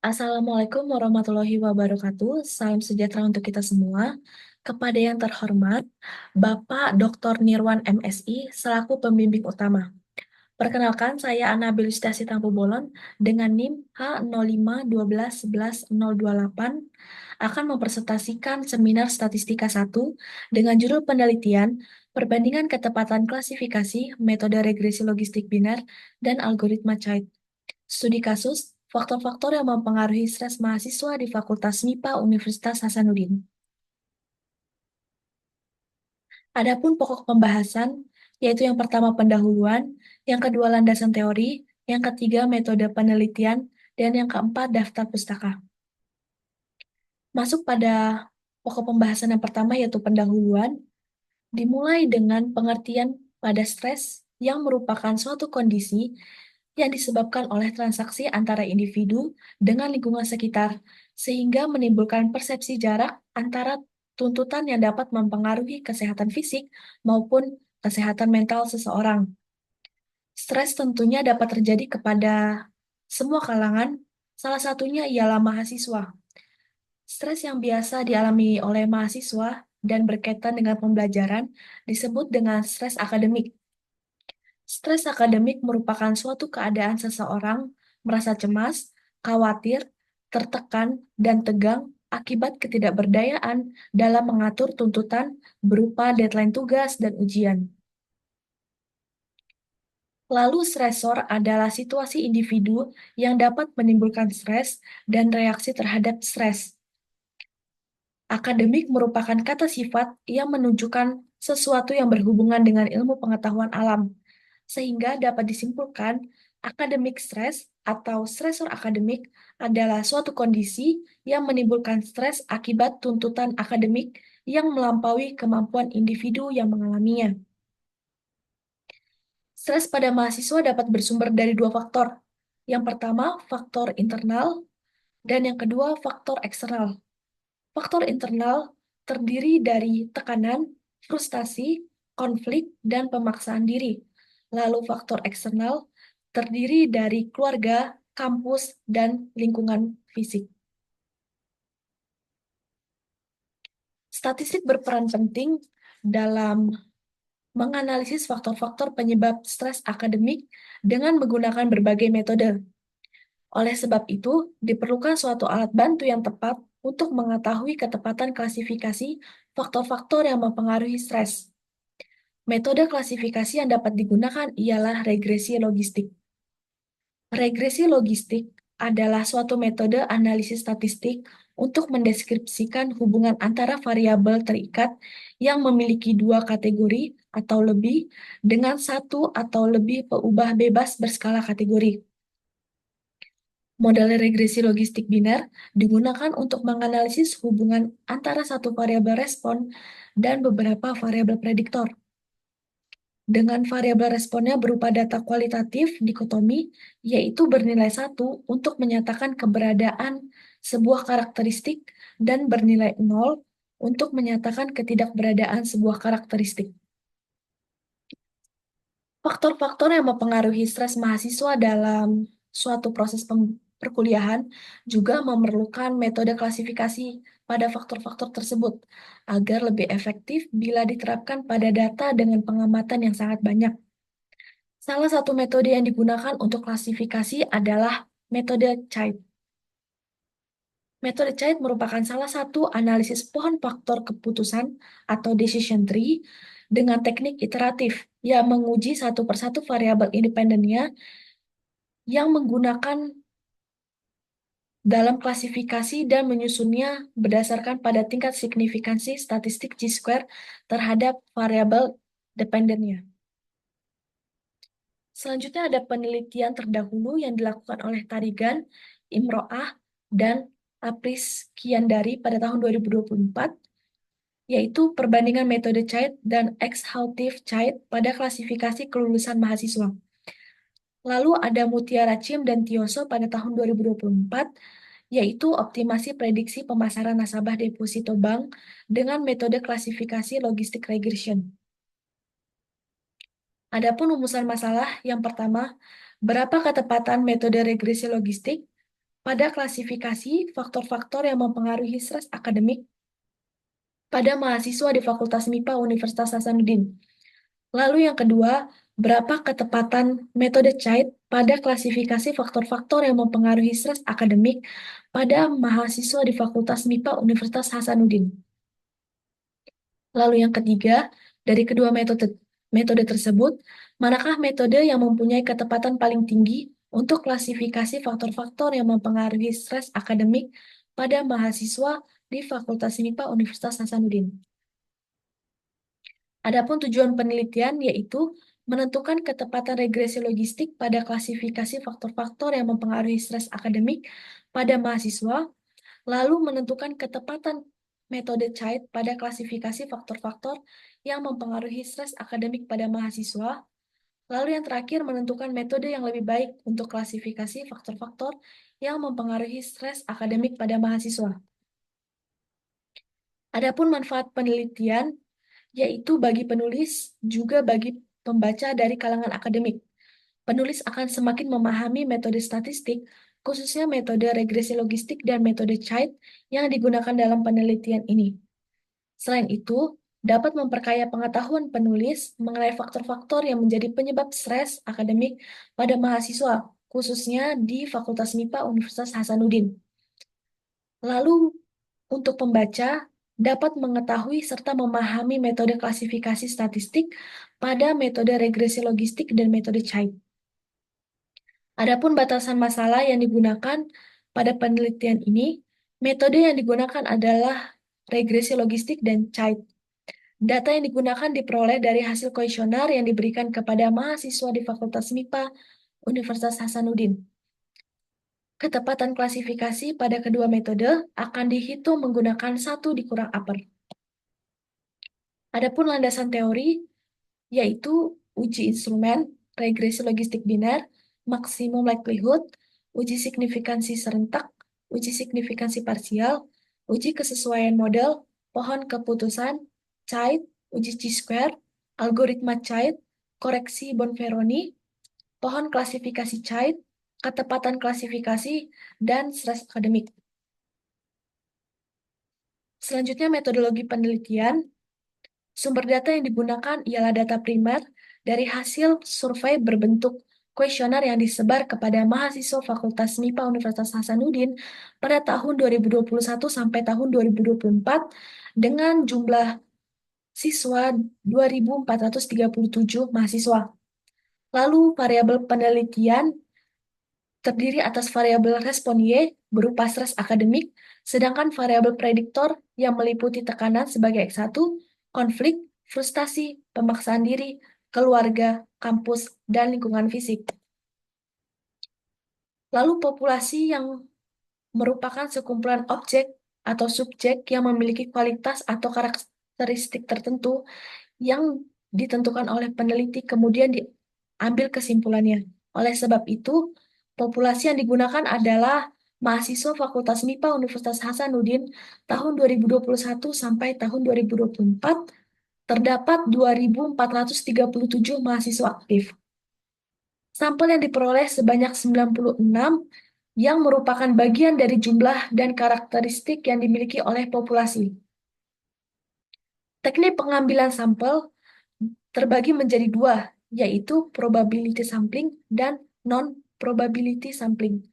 Assalamualaikum warahmatullahi wabarakatuh. Salam sejahtera untuk kita semua. Kepada yang terhormat, Bapak Dr. Nirwan MSI selaku pembimbing utama. Perkenalkan, saya Anabel Yustasi Tampu Bolon dengan NIM H0512111028 akan mempresentasikan seminar Statistika 1 dengan judul penelitian Perbandingan Ketepatan Klasifikasi, Metode Regresi Logistik Biner, dan Algoritma CHAIT. Studi kasus, faktor-faktor yang mempengaruhi stres mahasiswa di Fakultas MIPA Universitas Hasanuddin. Adapun pokok pembahasan, yaitu yang pertama pendahuluan, yang kedua landasan teori, yang ketiga metode penelitian, dan yang keempat daftar pustaka. Masuk pada pokok pembahasan yang pertama yaitu pendahuluan, dimulai dengan pengertian pada stres yang merupakan suatu kondisi yang disebabkan oleh transaksi antara individu dengan lingkungan sekitar, sehingga menimbulkan persepsi jarak antara tuntutan yang dapat mempengaruhi kesehatan fisik maupun kesehatan mental seseorang. Stres tentunya dapat terjadi kepada semua kalangan, salah satunya ialah mahasiswa. Stres yang biasa dialami oleh mahasiswa dan berkaitan dengan pembelajaran disebut dengan stres akademik. Stres akademik merupakan suatu keadaan seseorang merasa cemas, khawatir, tertekan, dan tegang akibat ketidakberdayaan dalam mengatur tuntutan berupa deadline tugas dan ujian. Lalu stresor adalah situasi individu yang dapat menimbulkan stres dan reaksi terhadap stres. Akademik merupakan kata sifat yang menunjukkan sesuatu yang berhubungan dengan ilmu pengetahuan alam, sehingga dapat disimpulkan akademik stres atau stresor akademik adalah suatu kondisi yang menimbulkan stres akibat tuntutan akademik yang melampaui kemampuan individu yang mengalaminya. Stres pada mahasiswa dapat bersumber dari dua faktor. Yang pertama, faktor internal, dan yang kedua, faktor eksternal. Faktor internal terdiri dari tekanan, frustasi, konflik, dan pemaksaan diri. Lalu faktor eksternal terdiri dari keluarga, kampus, dan lingkungan fisik. Statistik berperan penting dalam menganalisis faktor-faktor penyebab stres akademik dengan menggunakan berbagai metode. Oleh sebab itu, diperlukan suatu alat bantu yang tepat untuk mengetahui ketepatan klasifikasi faktor-faktor yang mempengaruhi stres. Metode klasifikasi yang dapat digunakan ialah regresi logistik. Regresi logistik adalah suatu metode analisis statistik untuk mendeskripsikan hubungan antara variabel terikat yang memiliki dua kategori atau lebih dengan satu atau lebih peubah bebas berskala kategori. Model regresi logistik biner digunakan untuk menganalisis hubungan antara satu variabel respon dan beberapa variabel prediktor. Dengan variabel responnya berupa data kualitatif dikotomi, yaitu bernilai 1 untuk menyatakan keberadaan sebuah karakteristik dan bernilai 0 untuk menyatakan ketidakberadaan sebuah karakteristik. Faktor-faktor yang mempengaruhi stres mahasiswa dalam suatu proses perkuliahan juga memerlukan metode klasifikasi pada faktor-faktor tersebut agar lebih efektif bila diterapkan pada data dengan pengamatan yang sangat banyak. Salah satu metode yang digunakan untuk klasifikasi adalah metode CHAIT. Metode CHAIT merupakan salah satu analisis pohon faktor keputusan atau decision tree dengan teknik iteratif yang menguji satu persatu variabel independennya yang menggunakan dalam klasifikasi dan menyusunnya berdasarkan pada tingkat signifikansi statistik Chi-square terhadap variabel dependennya. Selanjutnya ada penelitian terdahulu yang dilakukan oleh Tarigan, Imro'ah, dan Apris Kiandari pada tahun 2024, yaitu perbandingan metode CHAIT dan exhaustive CHAIT pada klasifikasi kelulusan mahasiswa. Lalu ada Mutiara Chim dan Tioso pada tahun 2024, yaitu optimasi prediksi pemasaran nasabah deposito bank dengan metode klasifikasi logistik regression. Adapun rumusan masalah yang pertama, berapa ketepatan metode regresi logistik? pada klasifikasi faktor-faktor yang mempengaruhi stres akademik pada mahasiswa di Fakultas MIPA Universitas Hasanuddin. Lalu yang kedua, berapa ketepatan metode CHAID pada klasifikasi faktor-faktor yang mempengaruhi stres akademik pada mahasiswa di Fakultas MIPA Universitas Hasanuddin. Lalu yang ketiga, dari kedua metode tersebut, manakah metode yang mempunyai ketepatan paling tinggi untuk klasifikasi faktor-faktor yang mempengaruhi stres akademik pada mahasiswa di Fakultas MIPA Universitas Hasanuddin? Adapun tujuan penelitian yaitu menentukan ketepatan regresi logistik pada klasifikasi faktor-faktor yang mempengaruhi stres akademik pada mahasiswa, lalu menentukan ketepatan metode CHAID pada klasifikasi faktor-faktor yang mempengaruhi stres akademik pada mahasiswa, lalu yang terakhir menentukan metode yang lebih baik untuk klasifikasi faktor-faktor yang mempengaruhi stres akademik pada mahasiswa. Adapun manfaat penelitian yaitu bagi penulis juga bagi pembaca dari kalangan akademik. Penulis akan semakin memahami metode statistik, khususnya metode regresi logistik dan metode CHAID yang digunakan dalam penelitian ini. Selain itu, dapat memperkaya pengetahuan penulis mengenai faktor-faktor yang menjadi penyebab stres akademik pada mahasiswa, khususnya di Fakultas MIPA Universitas Hasanuddin. Lalu, untuk pembaca, dapat mengetahui serta memahami metode klasifikasi statistik pada metode regresi logistik dan metode CHAID. Adapun batasan masalah yang digunakan pada penelitian ini, metode yang digunakan adalah regresi logistik dan CHAID. Data yang digunakan diperoleh dari hasil kuesioner yang diberikan kepada mahasiswa di Fakultas MIPA Universitas Hasanuddin. Ketepatan klasifikasi pada kedua metode akan dihitung menggunakan 1 dikurang upper. Adapun landasan teori, yaitu uji instrumen, regresi logistik biner, maksimum likelihood, uji signifikansi serentak, uji signifikansi parsial, uji kesesuaian model, pohon keputusan, CHAID, uji chi-square, algoritma CHAID, koreksi Bonferroni, pohon klasifikasi CHAID, ketepatan klasifikasi, dan stres akademik. Selanjutnya metodologi penelitian. Sumber data yang digunakan ialah data primer dari hasil survei berbentuk kuesioner yang disebar kepada mahasiswa Fakultas MIPA Universitas Hasanuddin pada tahun 2021 sampai tahun 2024 dengan jumlah siswa 2.437 mahasiswa. Lalu variabel penelitian terdiri atas variabel respon Y berupa stres akademik, sedangkan variabel prediktor yang meliputi tekanan sebagai X1, konflik, frustasi, pemaksaan diri, keluarga, kampus, dan lingkungan fisik. Lalu populasi yang merupakan sekumpulan objek atau subjek yang memiliki kualitas atau karakteristik tertentu yang ditentukan oleh peneliti kemudian diambil kesimpulannya. Oleh sebab itu, populasi yang digunakan adalah mahasiswa Fakultas MIPA Universitas Hasanuddin tahun 2021 sampai tahun 2024 terdapat 2.437 mahasiswa aktif. Sampel yang diperoleh sebanyak 96 yang merupakan bagian dari jumlah dan karakteristik yang dimiliki oleh populasi. Teknik pengambilan sampel terbagi menjadi dua, yaitu probability sampling dan non-probability sampling.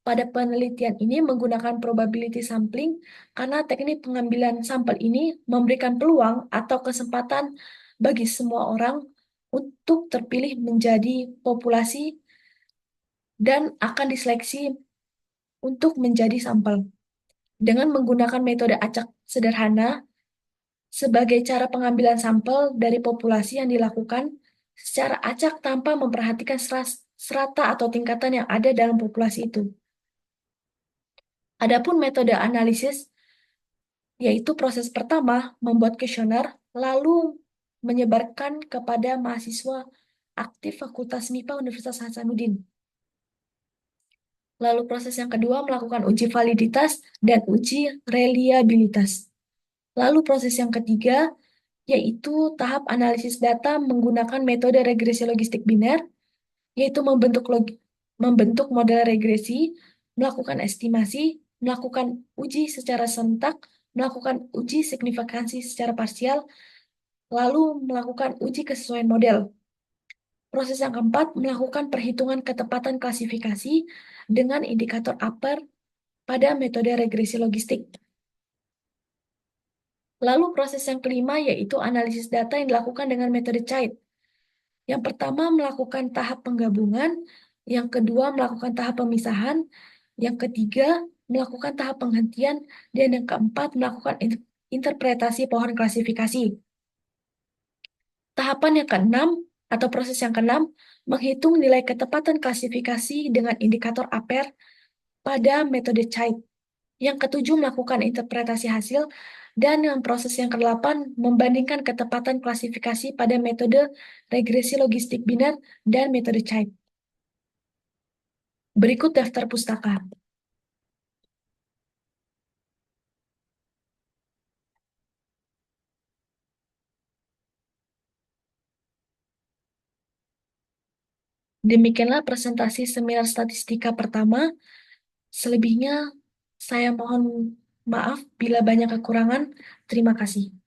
Pada penelitian ini menggunakan probability sampling karena teknik pengambilan sampel ini memberikan peluang atau kesempatan bagi semua orang untuk terpilih menjadi populasi dan akan diseleksi untuk menjadi sampel. Dengan menggunakan metode acak sederhana sebagai cara pengambilan sampel dari populasi yang dilakukan secara acak tanpa memperhatikan strata atau tingkatan yang ada dalam populasi itu. Adapun metode analisis, yaitu proses pertama membuat kuesioner, lalu menyebarkan kepada mahasiswa aktif Fakultas MIPA Universitas Hasanuddin. Lalu proses yang kedua melakukan uji validitas dan uji reliabilitas. Lalu proses yang ketiga yaitu tahap analisis data menggunakan metode regresi logistik biner, yaitu membentuk model regresi, melakukan estimasi, melakukan uji secara serentak, melakukan uji signifikansi secara parsial, lalu melakukan uji kesesuaian model. Proses yang keempat, melakukan perhitungan ketepatan klasifikasi dengan indikator upper pada metode regresi logistik. Lalu proses yang kelima yaitu analisis data yang dilakukan dengan metode CHAID. Yang pertama melakukan tahap penggabungan, yang kedua melakukan tahap pemisahan, yang ketiga melakukan tahap penghentian, dan yang keempat melakukan interpretasi pohon klasifikasi. Tahapan yang keenam atau proses yang keenam menghitung nilai ketepatan klasifikasi dengan indikator APER pada metode CHAID. Yang ketujuh melakukan interpretasi hasil, dan yang proses yang kedelapan membandingkan ketepatan klasifikasi pada metode regresi logistik biner dan metode CHAID. Berikut daftar pustaka. Demikianlah presentasi seminar statistika pertama. Selebihnya saya mohon maaf bila banyak kekurangan. Terima kasih.